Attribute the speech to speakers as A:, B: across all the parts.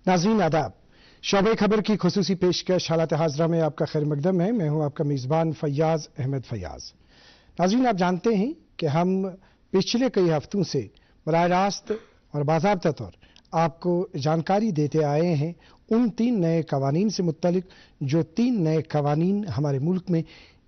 A: नाज़रीन आदाब, शोबे खबर की खुसूसी पेशकश हालात हाज़रा में आपका खैर मकदम है। मैं हूं आपका मेज़बान फैयाज अहमद फैयाज। नाज़रीन, आप जानते हैं कि हम पिछले कई हफ्तों से बराह रास्त और बाज़ाब्ता तौर आपको जानकारी देते आए हैं उन 3 नए कवानीन से मुत्तलिक जो 3 नए कवानीन हमारे मुल्क में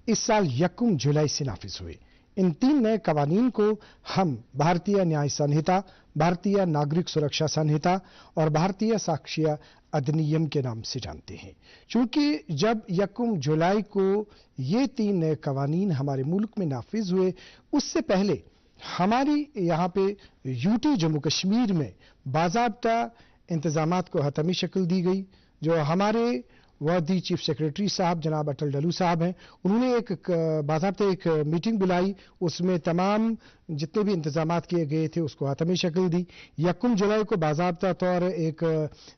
A: इस साल 1 जुलाई से नाफिज हुए। इन 3 नए कवानीन को हम भारतीय न्याय संहिता, भारतीय नागरिक सुरक्षा संहिता और भारतीय साक्ष्य अधिनियम के नाम से जानते हैं। चूंकि जब 1 जुलाई को ये 3 नए कवानीन हमारे मुल्क में नाफिज हुए, उससे पहले हमारी यहाँ पे यूटी जम्मू कश्मीर में बाज़ाब्ता इंतजामात को हतमी शक्ल दी गई। जो हमारे वर्दी चीफ सेक्रेटरी साहब जनाब अटल डलू साहब हैं, उन्होंने एक बाज़ाब्ता एक मीटिंग बुलाई, उसमें तमाम जितने भी इंतजामात किए गए थे उसको हतमी शक्ल दी। 1 जुलाई को बाज़ाब्ता तौर एक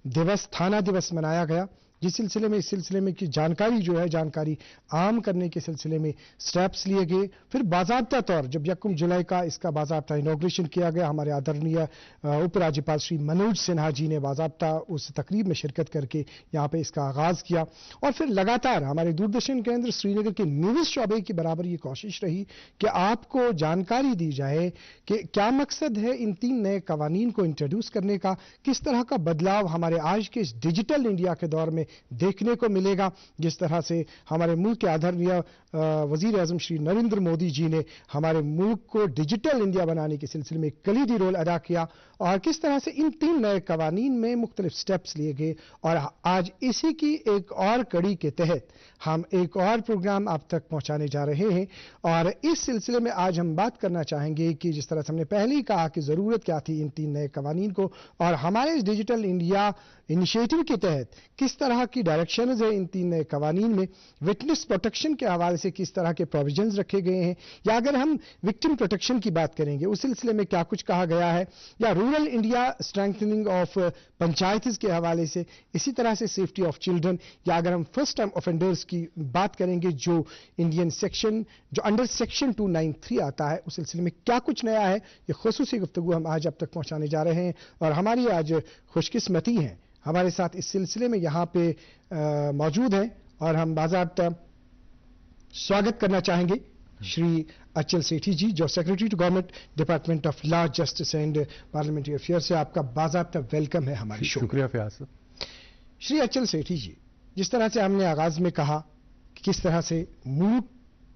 A: दिवस, थाना दिवस मनाया गया, जिस सिलसिले में इस सिलसिले में की जानकारी जो है जानकारी आम करने के सिलसिले में स्टेप्स लिए गए। फिर बाज़ाब्ता तौर जब 1 जुलाई का इसका बाज़ाब्ता इनॉग्रेशन किया गया, हमारे आदरणीय उपराज्यपाल श्री मनोज सिन्हा जी ने बाज़ाब्ता उस तकरीब में शिरकत करके यहाँ पे इसका आगाज़ किया। और फिर लगातार हमारे दूरदर्शन केंद्र श्रीनगर के न्यूज़ शोबे की बराबर ये कोशिश रही कि आपको जानकारी दी जाए कि क्या मकसद है इन 3 नए कवानीन को इंट्रोड्यूस करने का, किस तरह का बदलाव हमारे आज के इस डिजिटल इंडिया के दौर में देखने को मिलेगा। जिस तरह से हमारे मुल्क के आदरणीय वजीर आजम श्री नरेंद्र मोदी जी ने हमारे मुल्क को डिजिटल इंडिया बनाने के सिलसिले में कलीदी रोल अदा किया, और किस तरह से इन 3 नए कवानीन में मुख्तलिफ स्टेप्स लिए गए। और आज इसी की एक और कड़ी के तहत हम एक और प्रोग्राम आप तक पहुंचाने जा रहे हैं। और इस सिलसिले में आज हम बात करना चाहेंगे कि जिस तरह से हमने पहले ही कहा कि ज़रूरत क्या थी इन 3 नए कवानीन को, और हमारे इस डिजिटल इंडिया इनिशिएटिव के तहत किस तरह की डायरेक्शंस है इन 3 नए कवानीन में। विटनेस प्रोटेक्शन के हवाले से किस तरह के प्रोविजंस रखे गए हैं, या अगर हम विक्टिम प्रोटेक्शन की बात करेंगे उस सिलसिले में क्या कुछ कहा गया है, या rural India strengthening of panchayat के हवाले से, इसी तरह से सेफ्टी ऑफ चिल्ड्रन, या अगर हम फर्स्ट टाइम ऑफेंडर्स की बात करेंगे जो इंडियन सेक्शन जो अंडर सेक्शन 293 आता है, उस सिलसिले में क्या कुछ नया है, ये खुसूसी गुफ्तगू हम आज आप तक पहुंचाने जा रहे हैं। और हमारी आज खुशकिस्मती है, हमारे साथ इस सिलसिले में यहाँ पे मौजूद हैं, और हम बाज़ाब्ता स्वागत करना चाहेंगे श्री अचल सेठी जी, जो secretary to government department of law, justice and parliamentary affair से आपका बाज़ाब्ता वेलकम है हमारे शो।
B: शुक्रिया फयाज साहब।
A: श्री अचल सेठी जी, जिस तरह से हमने आगाज में कहा कि किस तरह से मुल्क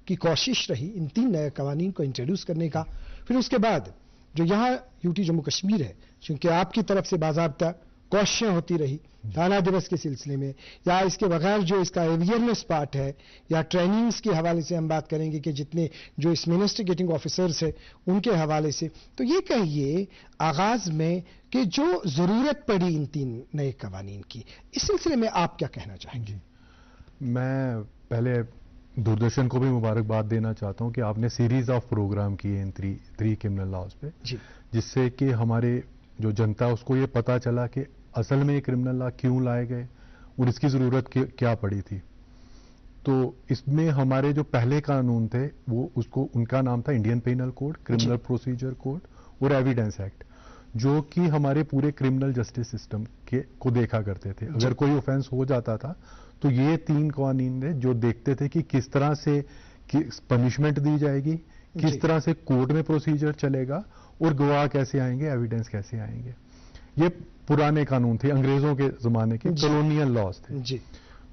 A: की कोशिश रही इन 3 नए कवानीन को इंट्रोड्यूस करने का, फिर उसके बाद जो यहाँ यूटी जम्मू कश्मीर है, क्योंकि आपकी तरफ से बाज़ाब्ता कोशिशें होती रही थाना दिवस के सिलसिले में, या इसके बगैर जो इसका अवेयरनेस पार्ट है, या ट्रेनिंग्स के हवाले से हम बात करेंगे कि जितने जो इस इन्वेस्टिगेटिंग ऑफिसर्स है उनके हवाले से, तो ये कहिए आगाज में कि जो जरूरत पड़ी इन 3 नए कवानीन की, इस सिलसिले में आप क्या कहना चाहेंगे?
B: मैं पहले दूरदर्शन को भी मुबारकबाद देना चाहता हूं कि आपने सीरीज ऑफ प्रोग्राम किए इन 3 क्रिमिनल लॉज पे, जिससे कि हमारे जो जनता है उसको ये पता चला कि असल में ये क्रिमिनल लॉ क्यों लाए गए और इसकी ज़रूरत क्या पड़ी थी। तो इसमें हमारे जो पहले कानून थे वो उसको उनका नाम था Indian penal code, criminal procedure code और एविडेंस एक्ट, जो कि हमारे पूरे क्रिमिनल जस्टिस सिस्टम को देखा करते थे। अगर कोई ऑफेंस हो जाता था तो ये 3 कानून थे जो देखते थे कि किस तरह से पनिशमेंट दी जाएगी, किस तरह से कोर्ट में प्रोसीजर चलेगा और गवाह कैसे आएंगे, एविडेंस कैसे आएंगे। ये पुराने कानून थे, अंग्रेजों के जमाने के कॉलोनियल लॉज थे जी।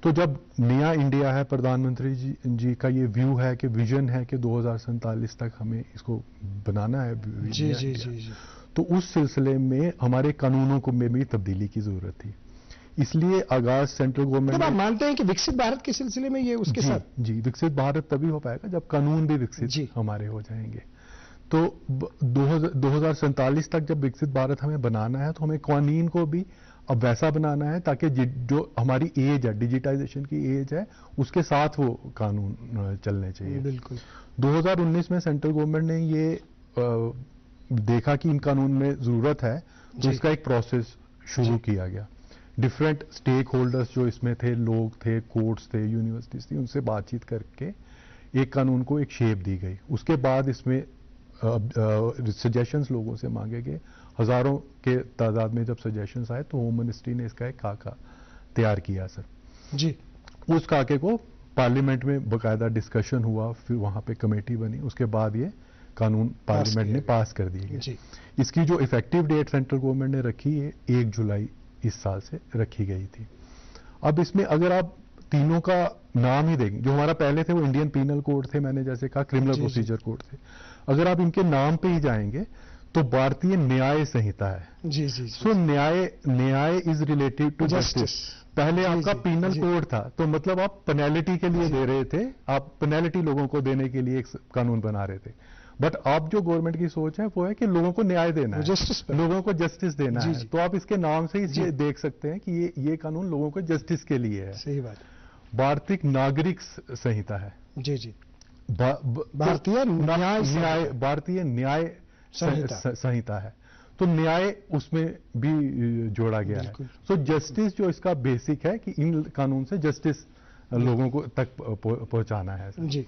B: तो जब नया इंडिया है, प्रधानमंत्री जी का ये व्यू है कि विजन है कि 2047 तक हमें इसको बनाना है जी, जी, जी। तो उस सिलसिले में हमारे कानूनों को में भी तब्दीली की जरूरत थी। इसलिए आगाज सेंट्रल गवर्नमेंट
A: आप मानते हैं कि विकसित भारत के सिलसिले में ये उसके साथ
B: जी विकसित भारत तभी हो पाएगा जब कानून भी विकसित हमारे हो जाएंगे। तो 2047 तक जब विकसित भारत हमें बनाना है तो हमें कानून को भी अब वैसा बनाना है ताकि जो हमारी एज है, डिजिटाइजेशन की एज है, उसके साथ वो कानून चलने चाहिए।
A: बिल्कुल।
B: 2019 में सेंट्रल गवर्नमेंट ने ये देखा कि इन कानून में जरूरत है, तो इसका एक प्रोसेस शुरू किया गया। डिफरेंट स्टेक होल्डर्स जो इसमें थे, लोग थे, कोर्ट्स थे, यूनिवर्सिटीज थी, उनसे बातचीत करके एक कानून को एक शेप दी गई। उसके बाद इसमें सजेशंस लोगों से मांगे गए, हजारों के तादाद में जब सजेशंस आए तो होम मिनिस्ट्री ने इसका एक खाका तैयार किया सर
A: जी।
B: उस खाके को पार्लियामेंट में बकायदा डिस्कशन हुआ, फिर वहां पे कमेटी बनी, उसके बाद ये कानून पार्लियामेंट ने पास कर दिए गए। इसकी जो इफेक्टिव डेट सेंट्रल गवर्नमेंट ने रखी है 1 जुलाई इस साल से रखी गई थी। अब इसमें अगर आप तीनों का नाम ही देखें, जो हमारा पहले थे वो इंडियन पीनल कोड थे, मैंने जैसे कहा क्रिमिनल प्रोसीजर कोड थे, अगर आप इनके नाम पे ही जाएंगे तो भारतीय न्याय संहिता है।
A: जी जी।
B: सो न्याय इज रिलेटेड टू जस्टिस। पहले आपका पीनल कोड था, तो मतलब आप पेनल्टी के लिए दे रहे थे, आप पेनल्टी लोगों को देने के लिए एक कानून बना रहे थे। बट आप जो गवर्नमेंट की सोच है वो है कि लोगों को न्याय देना है, लोगों को जस्टिस देना है। तो आप इसके नाम से ही देख सकते हैं कि ये कानून लोगों को जस्टिस के लिए है।
A: सही बात।
B: भारतीय नागरिक संहिता है।
A: जी जी।
B: भारतीय न्याय संहिता है, तो न्याय उसमें भी जोड़ा गया है। सो जस्टिस जो इसका बेसिक है कि इन कानून से जस्टिस लोगों को तक पहुंचाना है
A: जी।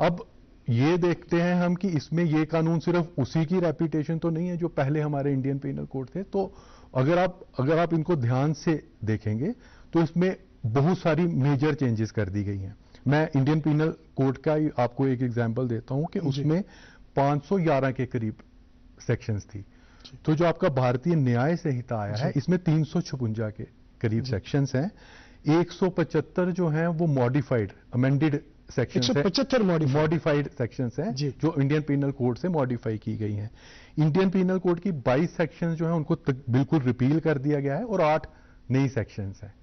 B: अब ये देखते हैं हम कि इसमें ये कानून सिर्फ उसी की रेपुटेशन तो नहीं है जो पहले हमारे इंडियन पीनल कोड थे। तो अगर आप इनको ध्यान से देखेंगे तो इसमें बहुत सारी मेजर चेंजेस कर दी गई हैं। मैं इंडियन पीनल कोड का ही आपको एक एग्जांपल देता हूं कि उसमें 511 के करीब सेक्शंस थी। तो जो आपका भारतीय न्याय संहिता आया है इसमें 356 के करीब सेक्शंस हैं। 175 जो हैं वो मॉडिफाइड अमेंडेड सेक्शंस हैं,
A: 175
B: मॉडिफाइड सेक्शंस हैं जो इंडियन पीनल कोड से मॉडिफाई की गई हैं। इंडियन पीनल कोड की 22 सेक्शंस जो हैं उनको बिल्कुल रिपील कर दिया गया है और 8 नई सेक्शंस हैं।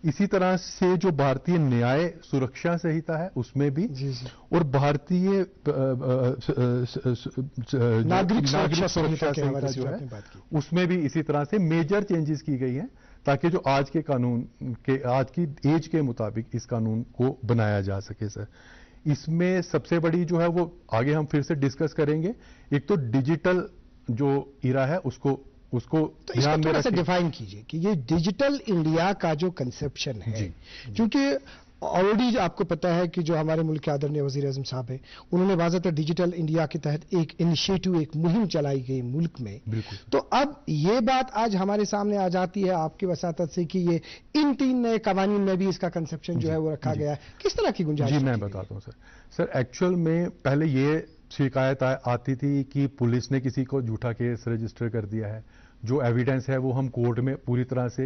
B: इसी तरह से जो भारतीय न्याय सुरक्षा संहिता है उसमें भी और भारतीय नागरिक सुरक्षा संहिता जो है उसमें भी इसी तरह से मेजर चेंजेस की गई हैं ताकि जो आज के कानून के आज की एज के मुताबिक इस कानून को बनाया जा सके सर। इसमें सबसे बड़ी जो है वो आगे हम फिर से डिस्कस करेंगे। एक तो डिजिटल जो इरा है उसको
A: तो इसको थोड़ा सा डिफाइन कीजिए कि ये डिजिटल इंडिया का जो कंसेप्शन है, क्योंकि ऑलरेडी आपको पता है कि जो हमारे मुल्क के आदरणीय वजीर आज़म साहब है उन्होंने वाज़ेह डिजिटल इंडिया के तहत एक इनिशिएटिव, एक मुहिम चलाई गई मुल्क में। तो अब ये बात आज हमारे सामने आ जाती है आपकी वसातत से कि ये इन 3 नए कवानीन में भी इसका कंसेप्शन जो है वो रखा गया है। किस तरह की गुंजाइश?
B: जी मैं बताता हूँ सर। एक्चुअल में पहले ये शिकायत आती थी कि पुलिस ने किसी को झूठा केस रजिस्टर कर दिया है, जो एविडेंस है वो हम कोर्ट में पूरी तरह से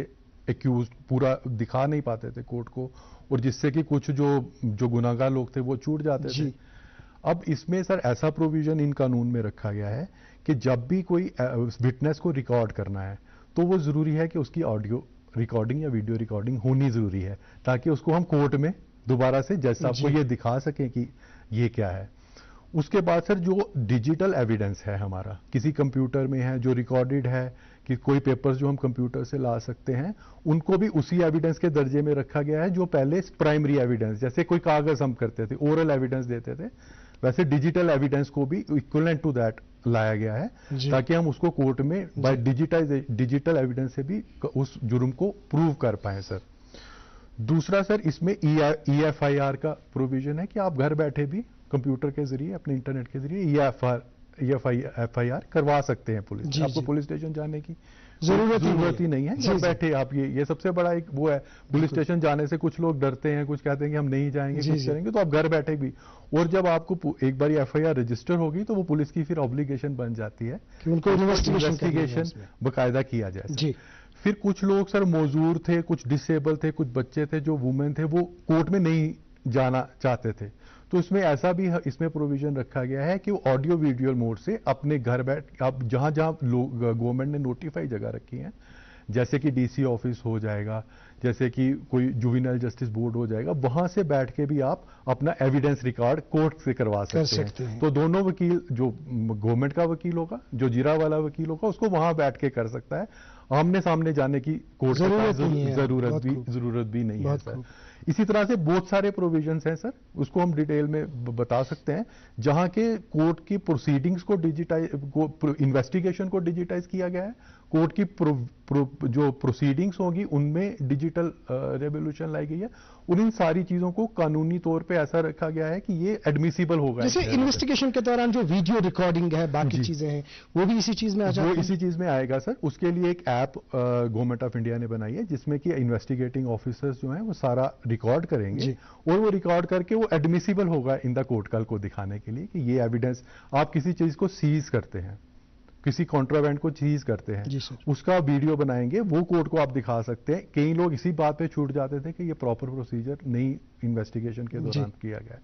B: एक्यूज पूरा दिखा नहीं पाते थे कोर्ट को, और जिससे कि कुछ जो गुनाहगार लोग थे वो छूट जाते थे। अब इसमें सर ऐसा प्रोविजन इन कानून में रखा गया है कि जब भी कोई विटनेस को रिकॉर्ड करना है तो वो जरूरी है कि उसकी ऑडियो रिकॉर्डिंग या वीडियो रिकॉर्डिंग होनी जरूरी है ताकि उसको हम कोर्ट में दोबारा से जज साहब को ये दिखा सकें कि ये क्या है। उसके बाद सर जो डिजिटल एविडेंस है हमारा किसी कंप्यूटर में है जो रिकॉर्डेड है कि कोई पेपर्स जो हम कंप्यूटर से ला सकते हैं उनको भी उसी एविडेंस के दर्जे में रखा गया है जो पहले प्राइमरी एविडेंस, जैसे कोई कागज हम करते थे ओरल एविडेंस देते थे, वैसे डिजिटल एविडेंस को भी इक्विवेलेंट टू दैट लाया गया है ताकि हम उसको कोर्ट में बाय डिजिटल एविडेंस से भी उस जुर्म को प्रूव कर पाए सर। दूसरा सर इसमें EFIR का प्रोविजन है कि आप घर बैठे भी कंप्यूटर के जरिए अपने इंटरनेट के जरिए EFIR करवा सकते हैं पुलिस। आपको पुलिस स्टेशन जाने की जरूरत ही नहीं है, घर बैठे आप ये सबसे बड़ा एक वो है। पुलिस स्टेशन जाने से कुछ लोग डरते हैं, कुछ कहते हैं कि हम नहीं जाएंगे, कुछ करेंगे, तो आप घर बैठे भी। और जब आपको एक बार FIR रजिस्टर होगी तो वो पुलिस की फिर ऑब्लिगेशन बन जाती है कि उनको इन्वेस्टिगेशन बाकायदा किया जाए। फिर कुछ लोग सर मौजूर थे, कुछ डिसेबल थे, कुछ बच्चे थे, जो वुमेन थे वो कोर्ट में नहीं जाना चाहते थे, तो इसमें ऐसा भी इसमें प्रोविजन रखा गया है कि वो ऑडियो वीडियो मोड से अपने घर बैठ आप जहां गवर्नमेंट ने नोटिफाई जगह रखी है, जैसे कि DC ऑफिस हो जाएगा, जैसे कि कोई जुवेनाइल जस्टिस बोर्ड हो जाएगा, वहां से बैठ के भी आप अपना एविडेंस रिकॉर्ड कोर्ट से करवा सकते हैं। तो दोनों वकील, जो गवर्नमेंट का वकील होगा, जो जीरा वाला वकील होगा, उसको वहां बैठ के कर सकता है। आमने सामने जाने की कोर्ट जरूरत भी नहीं है सर। इसी तरह से बहुत सारे प्रोविजंस हैं सर, उसको हम डिटेल में बता सकते हैं, जहां के कोर्ट की प्रोसीडिंग्स को इन्वेस्टिगेशन को डिजिटाइज किया गया है। कोर्ट की जो प्रोसीडिंग्स होगी उनमें डिजिटल रेवोल्यूशन लाई गई है, और इन सारी चीजों को कानूनी तौर पे ऐसा रखा गया है कि ये एडमिसिबल होगा।
A: जैसे इन्वेस्टिगेशन के दौरान जो वीडियो रिकॉर्डिंग है, बाकी चीजें हैं, वो भी इसी चीज में आ जाती हैं?
B: वो इसी चीज में आएगा सर। उसके लिए एक ऐप गवर्नमेंट ऑफ इंडिया ने बनाई है, जिसमें कि इन्वेस्टिगेटिंग ऑफिसर्स जो हैं वो सारा रिकॉर्ड करेंगे, और वो रिकॉर्ड करके वो एडमिसिबल होगा इन द कोर्ट कल को दिखाने के लिए कि ये एविडेंस, आप किसी चीज को सीज करते हैं, किसी कॉन्ट्राबैंड को सीज करते हैं, उसका वीडियो बनाएंगे, वो कोर्ट को आप दिखा सकते हैं। कई लोग इसी बात पे छूट जाते थे कि ये प्रॉपर प्रोसीजर नहीं इन्वेस्टिगेशन के दौरान किया गया है।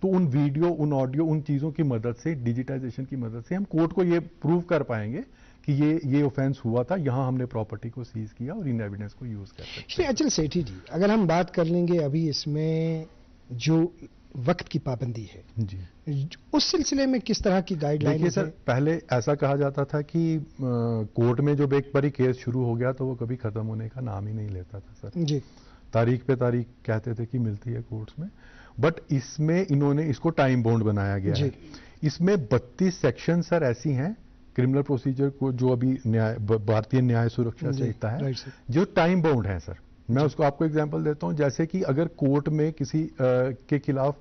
B: तो उन वीडियो, उन ऑडियो, उन चीजों की मदद से, डिजिटाइजेशन की मदद से हम कोर्ट को ये प्रूव कर पाएंगे कि ये ऑफेंस हुआ था, यहां हमने प्रॉपर्टी को सीज किया और इन एविडेंस को यूज कर सकते हैं।
A: अचल सेठी जी, अगर हम बात कर लेंगे अभी इसमें जो वक्त की पाबंदी है
B: जी,
A: उस सिलसिले में किस तरह की गाइडलाइन?
B: देखिए सर, पहले ऐसा कहा जाता था कि कोर्ट में जब एक बारी केस शुरू हो गया तो वो कभी खत्म होने का नाम ही नहीं लेता था सर
A: जी।
B: तारीख पे तारीख कहते थे कि मिलती है कोर्ट्स में, बट इसमें इन्होंने इसको टाइम बाउंड बनाया गया है। इसमें 32 सेक्शन सर ऐसी हैं क्रिमिनल प्रोसीजर को, जो अभी भारतीय न्याय सुरक्षा संहिता है, जो टाइम बाउंड है सर। मैं उसको आपको एग्जांपल देता हूं, जैसे कि अगर कोर्ट में किसी के खिलाफ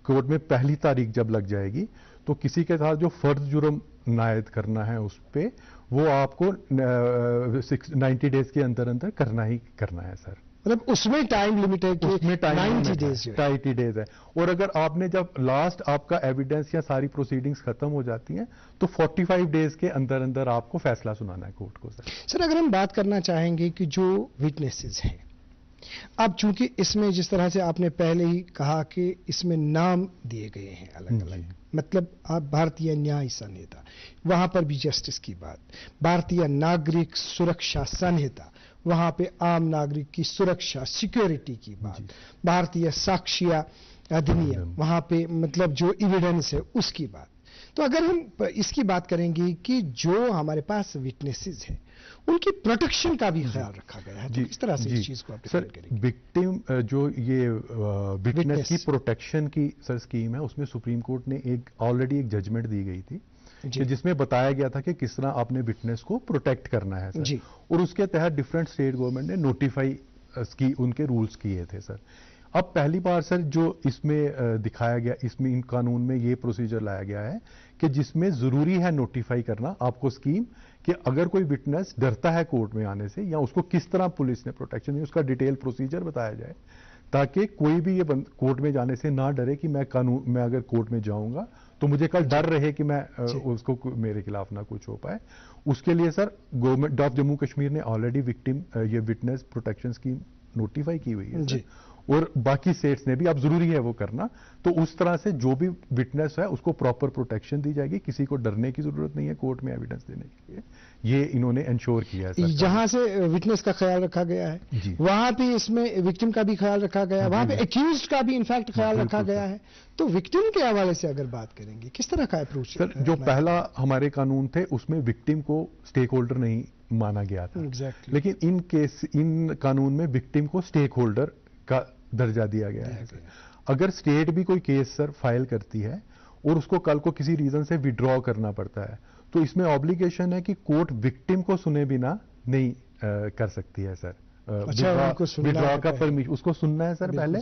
B: कोर्ट में पहली तारीख जब लग जाएगी, तो किसी के साथ जो फर्ज जुर्म नायद करना है उस पे, वो आपको 90 डेज के अंदर अंदर करना ही करना है सर।
A: मतलब उसमें टाइम लिमिट है कि
B: 90 डेज है। और अगर आपने जब लास्ट आपका एविडेंस या सारी प्रोसीडिंग्स खत्म हो जाती हैं, तो 45 डेज के अंदर अंदर आपको फैसला सुनाना है कोर्ट को सर।
A: सर, अगर हम बात करना चाहेंगे कि जो विटनेसेस हैं, अब चूंकि इसमें जिस तरह से आपने पहले ही कहा कि इसमें नाम दिए गए हैं अलग अलग, मतलब आप भारतीय न्याय संहिता, वहां पर भी जस्टिस की बात, भारतीय नागरिक सुरक्षा संहिता, वहां पे आम नागरिक की सुरक्षा सिक्योरिटी की बात, भारतीय साक्ष्य अधिनियम, वहां पे मतलब जो एविडेंस है उसकी बात। तो अगर हम इसकी बात करेंगे कि जो हमारे पास विटनेसेस हैं उनकी प्रोटेक्शन का भी ख्याल रखा गया है, तो किस तरह से इस चीज को आप डिफाइन करेंगे?
B: विक्टिम जो ये विटनेस की प्रोटेक्शन की सर स्कीम है, उसमें सुप्रीम कोर्ट ने ऑलरेडी एक जजमेंट दी गई थी कि जिसमें बताया गया था कि किस तरह आपने विटनेस को प्रोटेक्ट करना है सर, और उसके तहत डिफरेंट स्टेट गवर्नमेंट ने नोटिफाई उनके रूल्स किए थे सर। अब पहली बार सर जो इसमें दिखाया गया, इसमें इन कानून में ये प्रोसीजर लाया गया है कि जिसमें जरूरी है नोटिफाई करना आपको स्कीम, कि अगर कोई विटनेस डरता है कोर्ट में आने से, या उसको किस तरह पुलिस ने प्रोटेक्शन दी, उसका डिटेल प्रोसीजर बताया जाए, ताकि कोई भी ये कोर्ट में जाने से ना डरे कि मैं अगर कोर्ट में जाऊंगा तो मुझे कल डर रहे कि मैं उसको मेरे खिलाफ ना कुछ हो पाए। उसके लिए sir government of Jammu Kashmir ने ऑलरेडी ये विटनेस प्रोटेक्शन स्कीम नोटिफाई की हुई है, और बाकी स्टेट्स ने भी, अब जरूरी है वो करना। तो उस तरह से जो भी विटनेस है उसको प्रॉपर प्रोटेक्शन दी जाएगी, किसी को डरने की जरूरत नहीं है कोर्ट में एविडेंस देने के लिए, ये इन्होंने इंश्योर किया है।
A: जहां से विटनेस का ख्याल रखा गया है वहां पे इसमें विक्टिम का भी ख्याल रखा गया है, वहां पे एक्यूज्ड का भी इनफैक्ट ख्याल रखा गया है। तो विक्टिम के हवाले से अगर बात करेंगे, किस तरह का अप्रोच?
B: सर, जो पहला हमारे कानून थे उसमें विक्टिम को स्टेक होल्डर नहीं माना गया था, लेकिन इन कानून में विक्टिम को स्टेक होल्डर का दर्जा दिया गया है सर। अगर स्टेट भी कोई केस सर फाइल करती है और उसको कल को किसी रीजन से विड्रॉ करना पड़ता है, तो इसमें ऑब्लिगेशन है कि कोर्ट विक्टिम को सुने बिना नहीं कर सकती है सर। विड्रॉ का परमिशन उसको सुनना है सर पहले,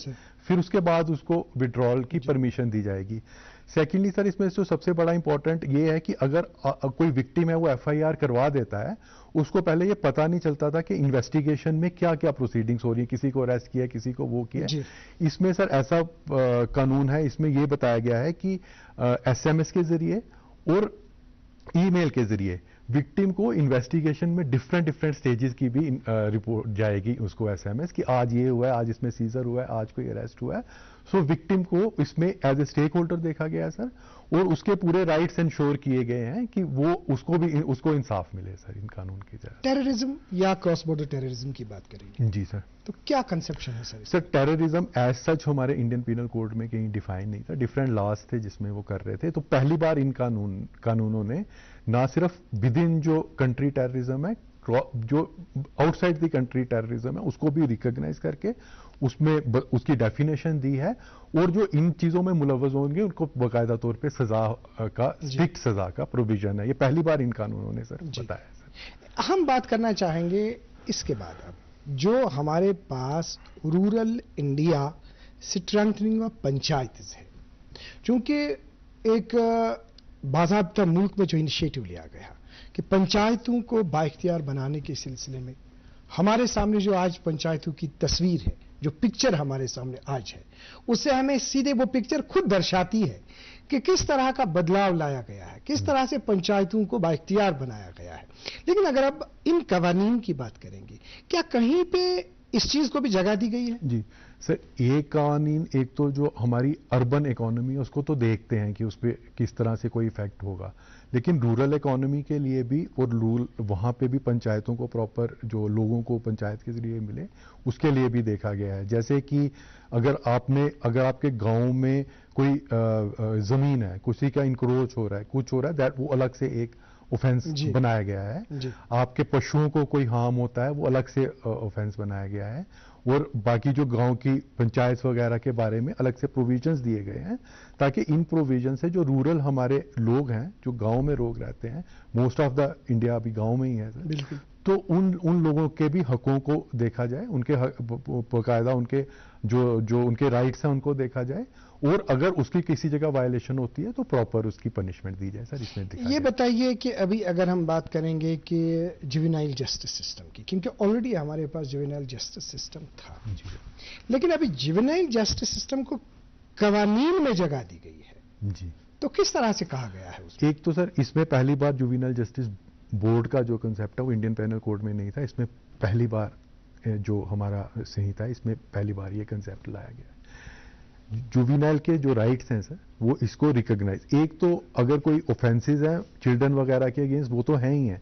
B: फिर उसके बाद उसको विड्रॉल की परमिशन दी जाएगी। सेकेंडली सर, इसमें जो सबसे बड़ा इंपॉर्टेंट ये है कि अगर कोई विक्टिम है वो एफआईआर करवा देता है, उसको पहले ये पता नहीं चलता था कि इन्वेस्टिगेशन में क्या क्या प्रोसीडिंग्स हो रही है, किसी को अरेस्ट किया, किसी को वो किया। इसमें सर ऐसा कानून है, इसमें ये बताया गया है कि एसएमएस के जरिए और ईमेल के जरिए विक्टिम को इन्वेस्टिगेशन में डिफरेंट स्टेजेस की भी रिपोर्ट जाएगी उसको एसएमएस कि आज ये हुआ है, आज इसमें सीजर हुआ है, आज कोई अरेस्ट हुआ है। सो विक्टिम को इसमें एज ए स्टेक होल्डर देखा गया है सर, और उसके पूरे राइट्स इंश्योर किए गए हैं कि वो उसको इंसाफ मिले सर इन कानून की जगह।
A: टेररिज्म या क्रॉस बॉर्डर टेररिज्म की बात करेंगे जी सर, तो क्या कंसेप्शन है sir?
B: Sir, terrorism as such हमारे इंडियन पीनल कोड में कहीं डिफाइन नहीं था, डिफरेंट लॉज थे जिसमें वो कर रहे थे। तो पहली बार इन कानूनों ने ना सिर्फ विद इन जो कंट्री टेररिज्म है, जो आउटसाइड द कंट्री टेररिज्म है उसको भी रिकॉग्नाइज करके उसमें उसकी डेफिनेशन दी है, और जो इन चीजों में मुलव्वज होंगे उनको बाकायदा तौर पे सजा का, स्ट्रिक्ट सजा का प्रोविजन है। ये पहली बार इन कानूनों ने सर बताया सर।
A: हम बात करना चाहेंगे इसके बाद अब जो हमारे पास rural India strengthening of panchayat है, क्योंकि एक बाज़ाब्ता मुल्क में जो इनिशिएटिव लिया गया कि पंचायतों को बाइख्तियार बनाने के सिलसिले में हमारे सामने जो आज पंचायतों की तस्वीर है, जो पिक्चर हमारे सामने आज है, उससे हमें सीधे वो पिक्चर खुद दर्शाती है कि किस तरह का बदलाव लाया गया है, किस तरह से पंचायतों को बाइख्तियार बनाया गया है। लेकिन अगर अब इन कवानीन की बात करेंगे, क्या कहीं पे इस चीज को भी जगह दी गई है?
B: जी सर, ये कवानीन एक तो जो हमारी अर्बन इकोनॉमी है उसको तो देखते हैं कि उस पर किस तरह से कोई इफेक्ट होगा, लेकिन रूरल इकोनॉमी के लिए भी और वहाँ पे भी पंचायतों को प्रॉपर जो लोगों को पंचायत के जरिए मिले उसके लिए भी देखा गया है। जैसे कि अगर आपके गांव में कोई जमीन है, किसी का इंक्रोच हो रहा है, कुछ हो रहा है, दैट वो अलग से एक ऑफेंस बनाया गया है। आपके पशुओं को कोई हार्म होता है वो अलग से ऑफेंस बनाया गया है, और बाकी जो गांव की पंचायत वगैरह के बारे में अलग से प्रोविजंस दिए गए हैं, ताकि इन प्रोविजन से जो रूरल हमारे लोग हैं, जो गांव में लोग रहते हैं, मोस्ट ऑफ द इंडिया अभी गांव में ही है सर,
A: बिल्कुल,
B: तो उन लोगों के भी हकों को देखा जाए, उनके बाकायदा उनके जो उनके राइट्स हैं उनको देखा जाए, और अगर उसकी किसी जगह वायलेशन होती है तो प्रॉपर उसकी पनिशमेंट दी जाए। सर इसमें दिखा
A: ये बताइए कि अभी अगर हम बात करेंगे कि जुवेनाइल जस्टिस सिस्टम की, क्योंकि ऑलरेडी हमारे पास जुवेनाइल जस्टिस सिस्टम था, लेकिन अभी जुवेनाइल जस्टिस सिस्टम को कवानीन में जगह दी गई है
B: जी,
A: तो किस तरह से कहा गया है उसमें?
B: एक तो सर इसमें पहली बार जुवेनाइल जस्टिस बोर्ड का जो कंसेप्ट है वो इंडियन पेनल कोड में नहीं था, इसमें पहली बार जो हमारा संहिता है इसमें पहली बार ये कंसेप्ट लाया गया है। जुवेनाइल के जो राइट्स हैं सर वो इसको रिकॉग्नाइज, एक तो अगर कोई ऑफेंसेस हैं चिल्ड्रन वगैरह के अगेंस्ट वो तो हैं ही हैं,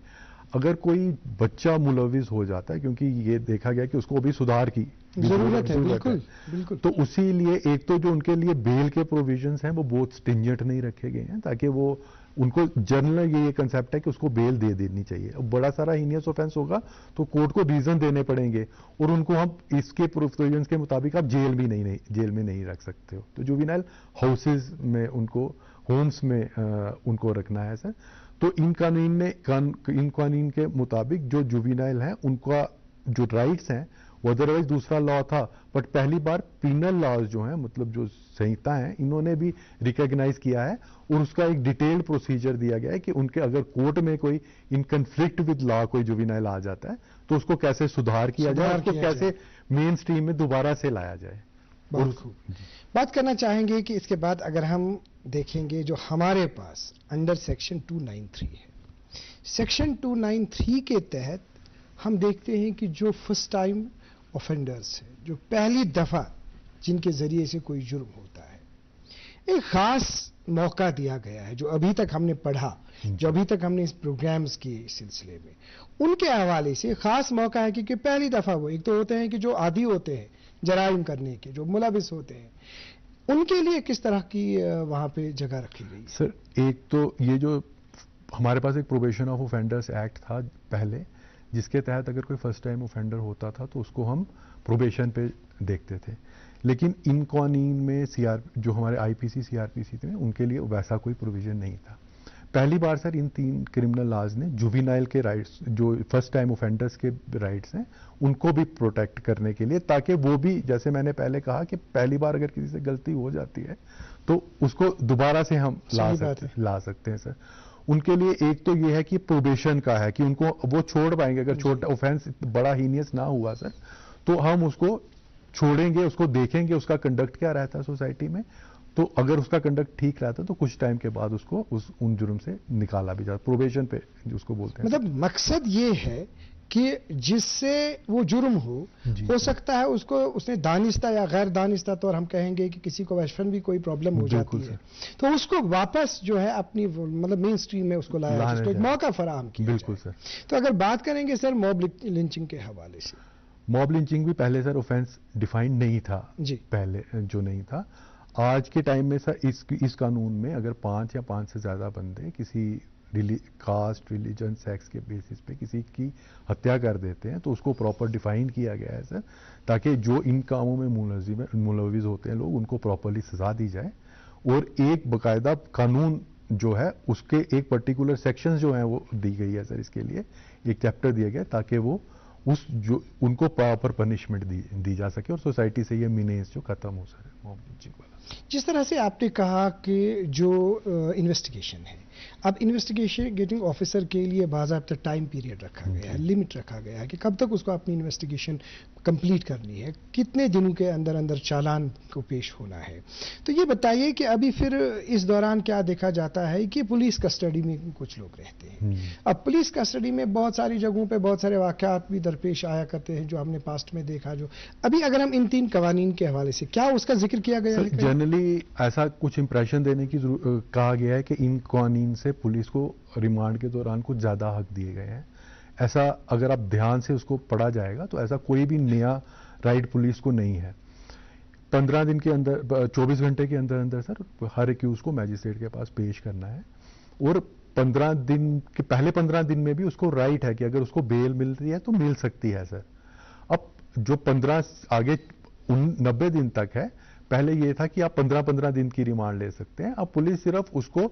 B: अगर कोई बच्चा मुलविस हो जाता है, क्योंकि ये देखा गया कि उसको अभी सुधार की
A: जरूरत है, बिल्कुल,
B: तो उसी लिए एक तो जो उनके लिए बेल के प्रोविजंस हैं वो बहुत स्टिंजेंट नहीं रखे गए हैं, ताकि वो उनको जनरल ये कंसेप्ट है कि उसको बेल दे देनी चाहिए। अब बड़ा सारा हीनियस ऑफेंस होगा तो कोर्ट को रीजन देने पड़ेंगे, और उनको हम इसके प्रोविजंस के मुताबिक आप जेल में नहीं रख सकते हो। तो जुवेनाइल हाउसेज में उनको, होम्स में उनको रखना है सर। तो इन कानून के मुताबिक जो जुवेनाइल हैं उनका जो राइट्स हैं वो अदरवाइज दूसरा लॉ था, बट पहली बार पीनल लॉज जो हैं, मतलब जो संहिता है, इन्होंने भी रिकॉग्नाइज किया है, और उसका एक डिटेल्ड प्रोसीजर दिया गया है कि उनके अगर कोर्ट में कोई इन कंफ्लिक्ट विद लॉ कोई जुवेनाइल आ जाता है तो उसको कैसे सुधार किया जाए, उसको कैसे मेन स्ट्रीम में दोबारा से लाया जाए।
A: बात करना चाहेंगे कि इसके बाद अगर हम देखेंगे जो हमारे पास अंडर सेक्शन 293 है, सेक्शन 293 के तहत हम देखते हैं कि जो फर्स्ट टाइम ऑफेंडर्स है, जो पहली दफा जिनके जरिए से कोई जुर्म होता है, एक खास मौका दिया गया है। जो अभी तक हमने पढ़ा, जो अभी तक हमने इस प्रोग्राम्स के सिलसिले में, उनके हवाले से खास मौका है, क्योंकि पहली दफा वो एक तो होते हैं कि जो आदी होते हैं जराइम करने के, जो मुलविस होते हैं, उनके लिए किस तरह की वहां पे जगह रखी गई?
B: सर एक तो ये जो हमारे पास एक प्रोबेशन ऑफ ऑफेंडर्स एक्ट था पहले, जिसके तहत अगर कोई फर्स्ट टाइम ऑफेंडर होता था तो उसको हम प्रोबेशन पे देखते थे, लेकिन इन कानून में जो हमारे आईपीसी सीआरपीसी थे उनके लिए वैसा कोई प्रोविजन नहीं था। पहली बार सर इन 3 क्रिमिनल लॉज ने जुवेनाइल के राइट्स, जो फर्स्ट टाइम ऑफेंडर्स के राइट्स हैं, उनको भी प्रोटेक्ट करने के लिए, ताकि वो भी, जैसे मैंने पहले कहा कि पहली बार अगर किसी से गलती हो जाती है तो उसको दोबारा से हम ला सकते हैं सर। उनके लिए एक तो ये है कि प्रोबेशन का है कि उनको वो छोड़ पाएंगे, अगर छोटा ऑफेंस बड़ा हीनियस ना हुआ सर तो हम उसको छोड़ेंगे, उसको देखेंगे उसका कंडक्ट क्या रहता है सोसाइटी में, तो अगर उसका कंडक्ट ठीक रहता है तो कुछ टाइम के बाद उसको उन जुर्म से निकाला भी जाता, प्रोबेशन पे उसको बोलते हैं।
A: मतलब मकसद ये है कि जिससे वो जुर्म हो सकता है उसको, उसने दानिस्ता या गैर दानिस्ता, तो हम कहेंगे कि किसी को वैश्वन भी कोई प्रॉब्लम हो जाती है तो उसको वापस जो है अपनी मतलब मेन स्ट्रीम में उसको लाया, उसको एक मौका फराहम किया।
B: बिल्कुल सर।
A: तो अगर बात करेंगे सर मॉब लिंचिंग के हवाले से,
B: मॉब लिंचिंग भी पहले सर ऑफेंस डिफाइंड नहीं था जी, पहले जो नहीं था। आज के टाइम में सर इस कानून में अगर 5 या 5 से ज्यादा बंदे किसी कास्ट, रिलीजन, सेक्स के बेसिस पे किसी की हत्या कर देते हैं तो उसको प्रॉपर डिफाइन किया गया है सर, ताकि जो इन कामों में मुलविस होते हैं लोग, उनको प्रॉपरली सजा दी जाए, और एक बाकायदा कानून जो है उसके एक पर्टिकुलर सेक्शंस जो हैं वो दी गई है सर, इसके लिए एक चैप्टर दिया गया ताकि वो उस जो उनको प्रॉपर पनिशमेंट दी जा सके और सोसाइटी से ये मीनेस जो खत्म हो सके।
A: जिस तरह से आपने कहा कि जो इन्वेस्टिगेशन है, अब इन्वेस्टिगेटिंग ऑफिसर के लिए बाज़ाब्ता टाइम पीरियड रखा गया है, लिमिट रखा गया है कि कब तक उसको अपनी इन्वेस्टिगेशन कंप्लीट करनी है, कितने दिनों के अंदर अंदर चालान को पेश होना है। तो ये बताइए कि अभी फिर इस दौरान क्या देखा जाता है कि पुलिस कस्टडी में कुछ लोग रहते हैं। अब पुलिस कस्टडी में बहुत सारी जगहों पे बहुत सारे वाकयात भी दरपेश आया करते हैं जो हमने पास्ट में देखा। जो अभी अगर हम इन 3 कवानीन के हवाले से क्या उसका जिक्र किया गया है?
B: जनरली ऐसा कुछ इंप्रेशन देने की कहा गया है कि इन कानून से पुलिस को रिमांड के दौरान कुछ ज्यादा हक दिए गए हैं। ऐसा अगर आप ध्यान से उसको पढ़ा जाएगा तो ऐसा कोई भी नया राइट पुलिस को नहीं है। 15 दिन के अंदर 24 घंटे के अंदर अंदर सर हर एक्यूज को मैजिस्ट्रेट के पास पेश करना है और 15 दिन के पहले 15 दिन में भी उसको राइट है कि अगर उसको बेल मिल रही है तो मिल सकती है सर। अब जो 15 आगे 90 दिन तक है, पहले ये था कि आप 15-15 दिन की रिमांड ले सकते हैं। अब पुलिस सिर्फ उसको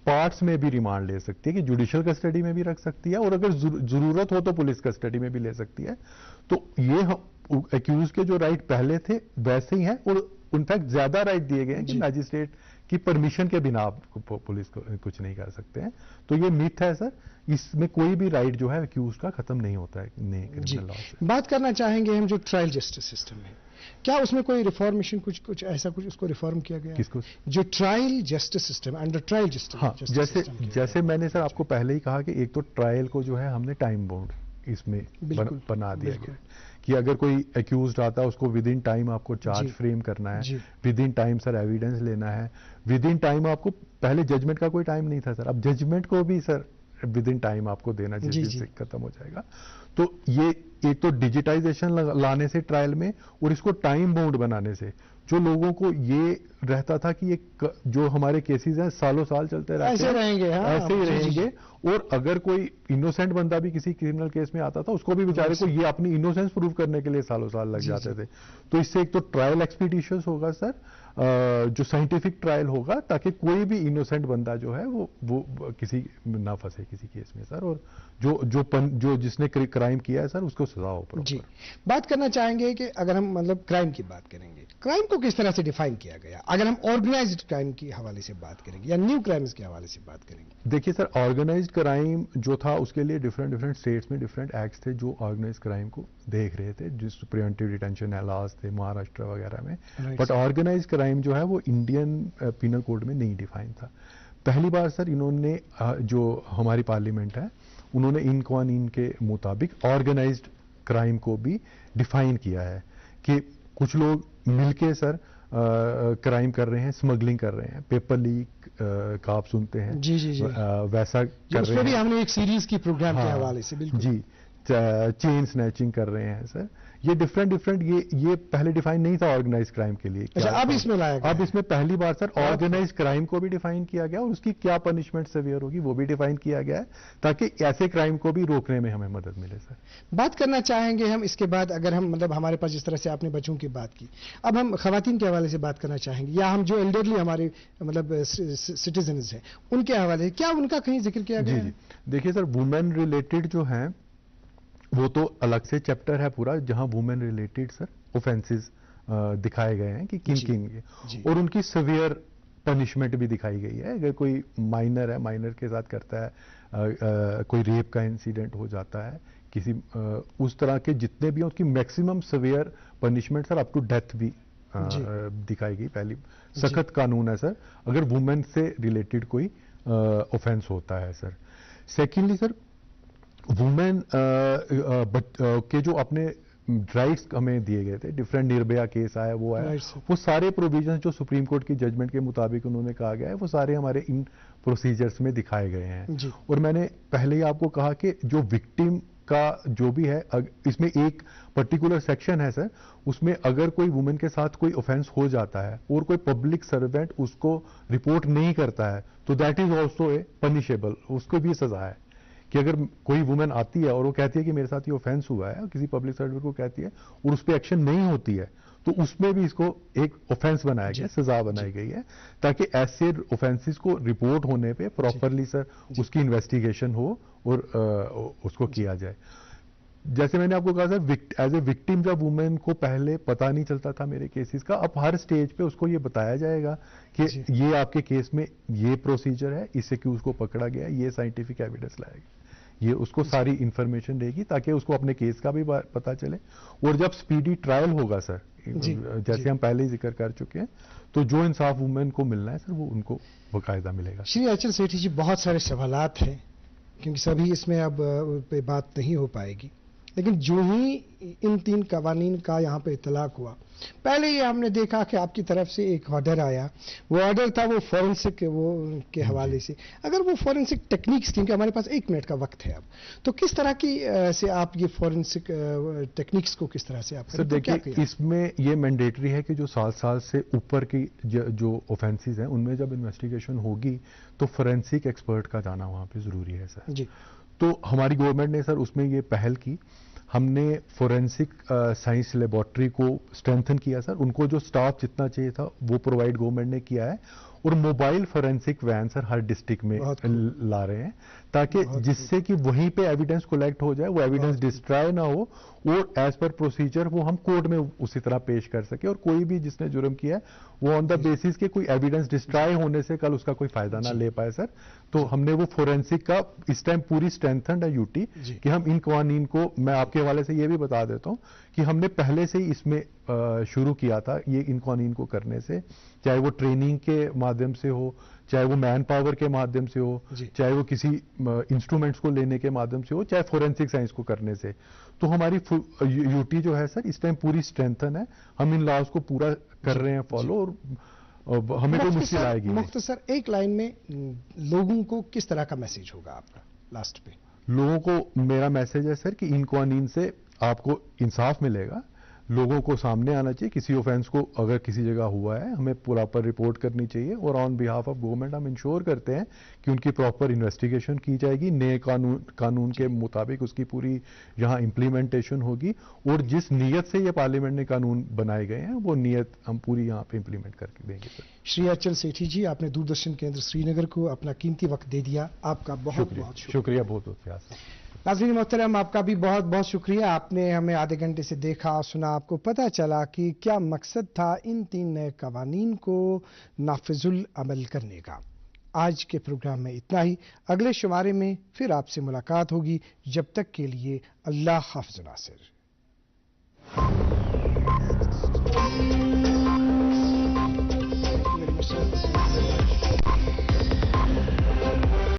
B: पार्ट्स में भी रिमांड ले सकती है कि जुडिशियल कस्टडी में भी रख सकती है और अगर जरूरत हो तो पुलिस कस्टडी में भी ले सकती है। तो ये एक्यूज के जो राइट पहले थे वैसे ही हैं और इनफैक्ट ज्यादा राइट दिए गए हैं कि मैजिस्ट्रेट की परमिशन के बिना पुलिस को कुछ नहीं कर सकते हैं। तो ये मिथ है सर, इसमें कोई भी राइट जो है एक्यूज का खत्म नहीं होता है नए क्रिमिनल लॉ से।
A: बात करना चाहेंगे हम जो ट्रायल जस्टिस सिस्टम है, क्या उसमें कोई रिफॉर्मेशन कुछ ऐसा कुछ उसको रिफॉर्म किया गया?
B: किसको?
A: जो trial justice system, under trial justice.
B: हाँ, जैसे मैंने सर आपको पहले ही कहा कि एक तो ट्रायल को जो है हमने टाइम बाउंड इसमें बना दिया गया कि अगर कोई एक्यूज्ड आता है उसको विद इन टाइम आपको चार्ज फ्रेम करना है, with in time sir evidence लेना है, विद इन टाइम आपको, पहले जजमेंट का कोई टाइम नहीं था सर, अब जजमेंट को भी सर विद इन टाइम आपको देना जिससे खत्म हो जाएगा। तो ये एक तो डिजिटाइजेशन लाने से ट्रायल में और इसको टाइम बाउंड बनाने से जो लोगों को ये रहता था कि ये जो हमारे केसेस हैं सालों साल चलते रहते
A: ऐसे रहेंगे,
B: ऐसे ही रहेंगे और अगर कोई इनोसेंट बंदा भी किसी क्रिमिनल केस में आता था उसको भी बेचारे को ये अपनी इनोसेंस प्रूव करने के लिए सालों साल लग जाते थे। तो इससे एक तो ट्रायल एक्सपीडिशियस होगा सर, जो साइंटिफिक ट्रायल होगा ताकि कोई भी इनोसेंट बंदा जो है वो किसी ना फंसे किसी केस में सर, और जो जिसने क्राइम किया है सर उसको सजा हो।
A: जी, बात करना चाहेंगे कि अगर हम मतलब क्राइम की बात करेंगे, क्राइम को किस तरह से डिफाइन किया गया, अगर हम ऑर्गेनाइज्ड क्राइम के हवाले से बात करेंगे या न्यू क्राइम्स के हवाले से बात करेंगे?
B: देखिए सर, ऑर्गेनाइज्ड क्राइम जो था उसके लिए डिफरेंट स्टेट्स में डिफरेंट एक्ट्स थे जो ऑर्गेनाइज्ड क्राइम को देख रहे थे, जिस प्रिवेंटिव डिटेंशन लॉज थे महाराष्ट्र वगैरह में। बट ऑर्गेनाइज्ड क्राइम जो है वो इंडियन पिनल कोड में नहीं डिफाइन था। पहली बार सर इन्होंने जो हमारी पार्लियामेंट है उन्होंने इन कानून के मुताबिक ऑर्गेनाइज्ड क्राइम को भी डिफाइन किया है कि कुछ लोग मिलके सर क्राइम कर रहे हैं, स्मगलिंग कर रहे हैं, पेपर लीक का आप सुनते हैं, वैसा कर रहे हैं।
A: भी हमने एक सीरीज की प्रोग्राम के हवाले से बिल्कुल
B: जी, चेन स्नैचिंग कर रहे हैं सर। ये डिफरेंट ये पहले डिफाइन नहीं था ऑर्गेनाइज्ड क्राइम के लिए।
A: अच्छा, अब इसमें लाया गया,
B: अब इसमें पहली बार सर ऑर्गेनाइज्ड क्राइम को भी डिफाइन किया गया और उसकी क्या पनिशमेंट सेवियर होगी वो भी डिफाइन किया गया है ताकि ऐसे क्राइम को भी रोकने में हमें मदद मिले सर।
A: बात करना चाहेंगे हम इसके बाद, अगर हम मतलब हमारे पास जिस तरह से आपने बच्चों की बात की, अब हम खवातीन के हवाले से बात करना चाहेंगे या हम जो एल्डरली हमारे मतलब सिटीजन्स हैं उनके हवाले से, क्या उनका कहीं जिक्र किया गया है?
B: देखिए सर, वुमेन रिलेटेड जो है वो तो अलग से चैप्टर है पूरा जहां वुमेन रिलेटेड सर ऑफेंसेस दिखाए गए हैं कि किन और उनकी सवियर पनिशमेंट भी दिखाई गई है। अगर कोई माइनर है, माइनर के साथ करता है, कोई रेप का इंसिडेंट हो जाता है किसी उस तरह के जितने भी हैं उसकी maximum severe punishment sir up to death भी दिखाई गई। पहली सख्त कानून है सर अगर वुमेन से रिलेटेड कोई ऑफेंस होता है सर। सेकेंडली सर, वुमेन के जो अपने राइट्स हमें दिए गए थे, डिफरेंट निर्भया केस आया वो आया, वो सारे प्रोविजंस जो सुप्रीम कोर्ट की जजमेंट के मुताबिक उन्होंने कहा गया है वो सारे हमारे इन प्रोसीजर्स में दिखाए गए हैं। और मैंने पहले ही आपको कहा कि जो विक्टिम का जो भी है, इसमें एक पर्टिकुलर सेक्शन है सर, उसमें अगर कोई वुमेन के साथ कोई ऑफेंस हो जाता है और कोई पब्लिक सर्वेंट उसको रिपोर्ट नहीं करता है तो that is also a punishable, उसको भी सजा है। कि अगर कोई वुमेन आती है और वो कहती है कि मेरे साथ ये ऑफेंस हुआ है, किसी पब्लिक सर्वेंट को कहती है और उस पर एक्शन नहीं होती है तो उसमें भी इसको एक ऑफेंस बनाया गया, सजा बनाई गई है ताकि ऐसे ऑफेंसेस को रिपोर्ट होने पे प्रॉपरली सर उसकी इन्वेस्टिगेशन हो और उसको किया जाए। जैसे मैंने आपको कहा सर, एज ए विक्टिम जब वुमेन को पहले पता नहीं चलता था मेरे केसेस का, अब हर स्टेज पे उसको ये बताया जाएगा कि ये आपके केस में ये प्रोसीजर है, इससे क्यों उसको पकड़ा गया, ये साइंटिफिक एविडेंस लाएगा, ये उसको सारी इंफॉर्मेशन देगी ताकि उसको अपने केस का भी पता चले। और जब स्पीडी ट्रायल होगा सर, जैसे हम पहले ही जिक्र कर चुके हैं, तो जो इंसाफ वुमेन को मिलना है सर वो उनको बाकायदा मिलेगा।
A: श्री अचल सेठी जी, बहुत सारे सवालात हैं क्योंकि सभी इसमें अब पे बात नहीं हो पाएगी, लेकिन जो ही इन 3 कवानीन का यहाँ पे इतलाक हुआ, पहले ये हमने देखा कि आपकी तरफ से एक ऑर्डर आया, वो ऑर्डर था वो फॉरेंसिक वो के हवाले से। अगर वो फॉरेंसिक टेक्निक्स, क्योंकि हमारे पास 1 मिनट का वक्त है अब, तो किस तरह की से आप ये फॉरेंसिक टेक्निक्स को किस तरह से आप
B: सर देखिए, इसमें ये मैंडेटरी है कि जो 7 साल से ऊपर की जो ऑफेंसेस हैं उनमें जब इन्वेस्टिगेशन होगी तो फॉरेंसिक एक्सपर्ट का जाना वहाँ पे जरूरी है सर जी। तो हमारी गवर्नमेंट ने सर उसमें ये पहल की, हमने फोरेंसिक साइंस लेबोरेटरी को स्ट्रेंथन किया सर, उनको जो स्टाफ जितना चाहिए था वो प्रोवाइड गवर्नमेंट ने किया है, और मोबाइल फोरेंसिक वैन सर हर डिस्ट्रिक्ट में ला रहे हैं ताकि जिससे कि वहीं पे एविडेंस कलेक्ट हो जाए, वो एविडेंस डिस्ट्रॉय ना हो और एज पर प्रोसीजर वो हम कोर्ट में उसी तरह पेश कर सके, और कोई भी जिसने जुर्म किया है वो ऑन द बेसिस के कोई एविडेंस डिस्ट्रॉय होने से कल उसका कोई फायदा ना ले पाए सर। तो हमने वो फोरेंसिक का इस टाइम पूरी स्ट्रेंथन्ड है यूटी कि हम इन कवानीन को, मैं आपके हवाले से ये भी बता देता हूं कि हमने पहले से ही इसमें शुरू किया था ये इन कवानीन को करने से, चाहे वो ट्रेनिंग के माध्यम से हो, चाहे वो मैन पावर के माध्यम से हो, चाहे वो किसी इंस्ट्रूमेंट्स को लेने के माध्यम से हो, चाहे फोरेंसिक साइंस को करने से। तो हमारी यूटी जो है सर इस टाइम पूरी स्ट्रेंथन है, हम इन लॉज को पूरा कर रहे हैं फॉलो, और हमें कोई मुश्किल आएगी।
A: मुख्तसर एक लाइन में लोगों को किस तरह का मैसेज होगा आपका लास्ट पे?
B: लोगों को मेरा मैसेज है सर कि इन कवानीन से आपको इंसाफ मिलेगा, लोगों को सामने आना चाहिए, किसी ऑफेंस को अगर किसी जगह हुआ है हमें प्रॉपर रिपोर्ट करनी चाहिए, और ऑन बिहाफ ऑफ गवर्नमेंट हम इंश्योर करते हैं कि उनकी प्रॉपर इन्वेस्टिगेशन की जाएगी, नए कानून के मुताबिक उसकी पूरी यहाँ इम्प्लीमेंटेशन होगी, और जिस नीयत से ये पार्लियामेंट ने कानून बनाए गए हैं वो नीयत हम पूरी यहाँ पे इम्प्लीमेंट करके देंगे सर।
A: श्री अचल सेठी जी, आपने दूरदर्शन केंद्र श्रीनगर को अपना कीमती वक्त दे दिया, आपका बहुत बहुत
B: शुक्रिया। बहुत बहुत प्रयास।
A: नाज़रीन मोहतरम, आपका भी बहुत बहुत शुक्रिया, आपने हमें आधे घंटे से देखा सुना, आपको पता चला कि क्या मकसद था इन 3 नए कवानीन को नाफिजुल अमल करने का। आज के प्रोग्राम में इतना ही, अगले शुमारे में फिर आपसे मुलाकात होगी, जब तक के लिए अल्लाह हाफ़िज़ नासिर।